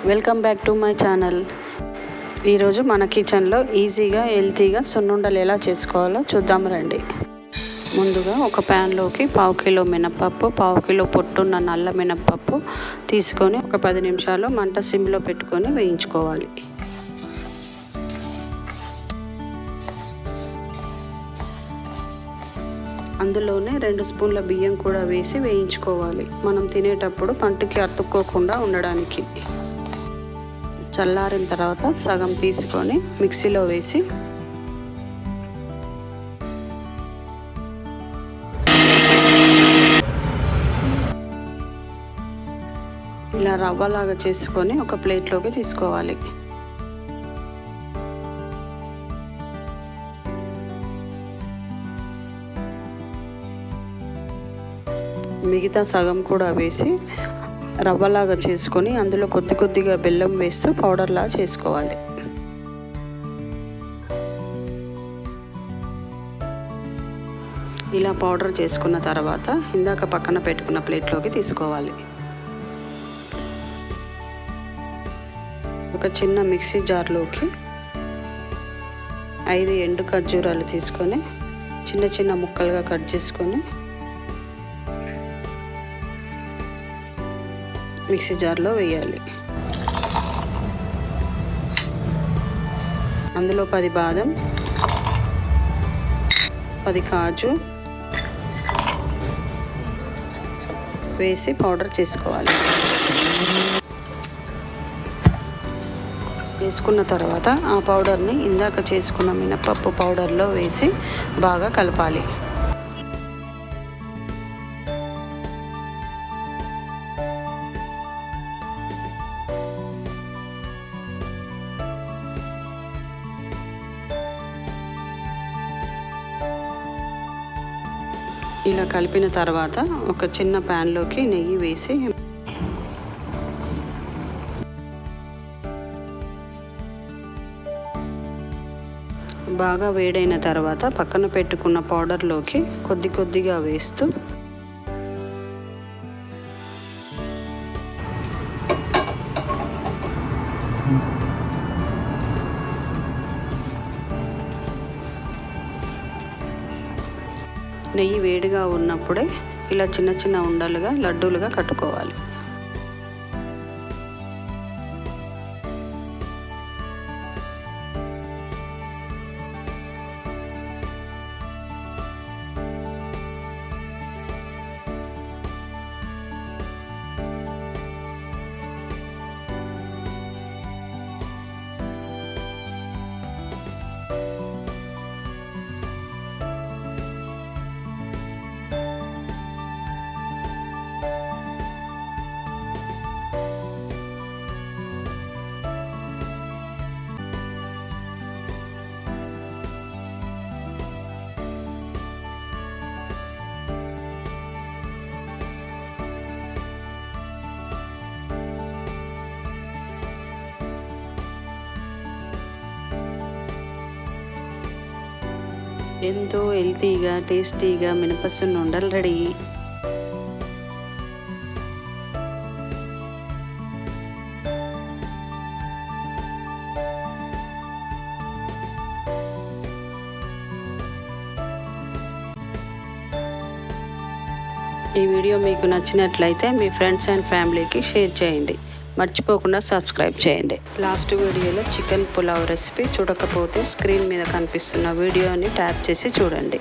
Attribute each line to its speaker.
Speaker 1: Welcome back to my channel. ఈరోజు మన కిచెన్లో ఈజీగా హెల్తీగా సున్నుండలు ఎలా చేసుకోవాలో చూద్దాం రండి. ముందుగా ఒక ప్యాన్లోకి 1/2 కిలో మినపప్పు, 1/2 కిలో పొట్టున్న నల్ల మినపప్పు తీసుకొని ఒక 10 నిమిషాలు మంట సిమ్లో పెట్టుకొని వేయించుకోవాలి. అందులోనే 2 స్పూన్ల బియ్యం కూడా వేసి వేయించుకోవాలి. మనం తినేటప్పుడు పంటికి అతుక్కోకుండా ఉండడానికి. చల్లారిన తర్వాత సగం తీసుకొని మిక్సీలో వేసి ఇలా రవ్వలాగా చేసుకొని ఒక ప్లేట్లోకి తీసుకోవాలి. మిగతా సగం కూడా వేసి రవ్వలాగా చేసుకొని అందులో కొద్దిగా బెల్లం వేస్తూ పౌడర్లా చేసుకోవాలి. ఇలా పౌడర్ చేసుకున్న తర్వాత ఇందాక పక్కన పెట్టుకున్న ప్లేట్లోకి తీసుకోవాలి. ఒక చిన్న మిక్సీ జార్లోకి 5 ఎండు ఖర్జూరాలు తీసుకొని చిన్న ముక్కలుగా కట్ చేసుకొని మిక్సీ జార్లో వేయాలి. అందులో 10 బాదం, 10 కాజు వేసి పౌడర్ చేసుకోవాలి. వేసుకున్న తర్వాత ఆ పౌడర్ని ఇందాక చేసుకున్న మినపప్పు పౌడర్లో వేసి బాగా కలపాలి. ఇలా కలిపిన తర్వాత ఒక చిన్న ప్యాన్లోకి నెయ్యి వేసి బాగా వేడైన తర్వాత పక్కన పెట్టుకున్న పౌడర్లోకి కొద్దిగా వేస్తూ నెయ్యి వేడిగా ఉన్నప్పుడే ఇలా చిన్న ఉండలుగా లడ్డూలుగా కట్టుకోవాలి. ఎంతో హెల్తీగా టేస్టీగా మినప సున్నుండలు రెడీ. ఈ వీడియో మీకు నచ్చినట్లయితే మీ ఫ్రెండ్స్ అండ్ ఫ్యామిలీకి షేర్ చేయండి. మర్చిపోకుండా సబ్స్క్రైబ్ చేయండి. లాస్ట్ వీడియోలో చికెన్ పులావ్ రెసిపీ చూడకపోతే స్క్రీన్ మీద కనిపిస్తున్న వీడియోని ట్యాప్ చేసి చూడండి.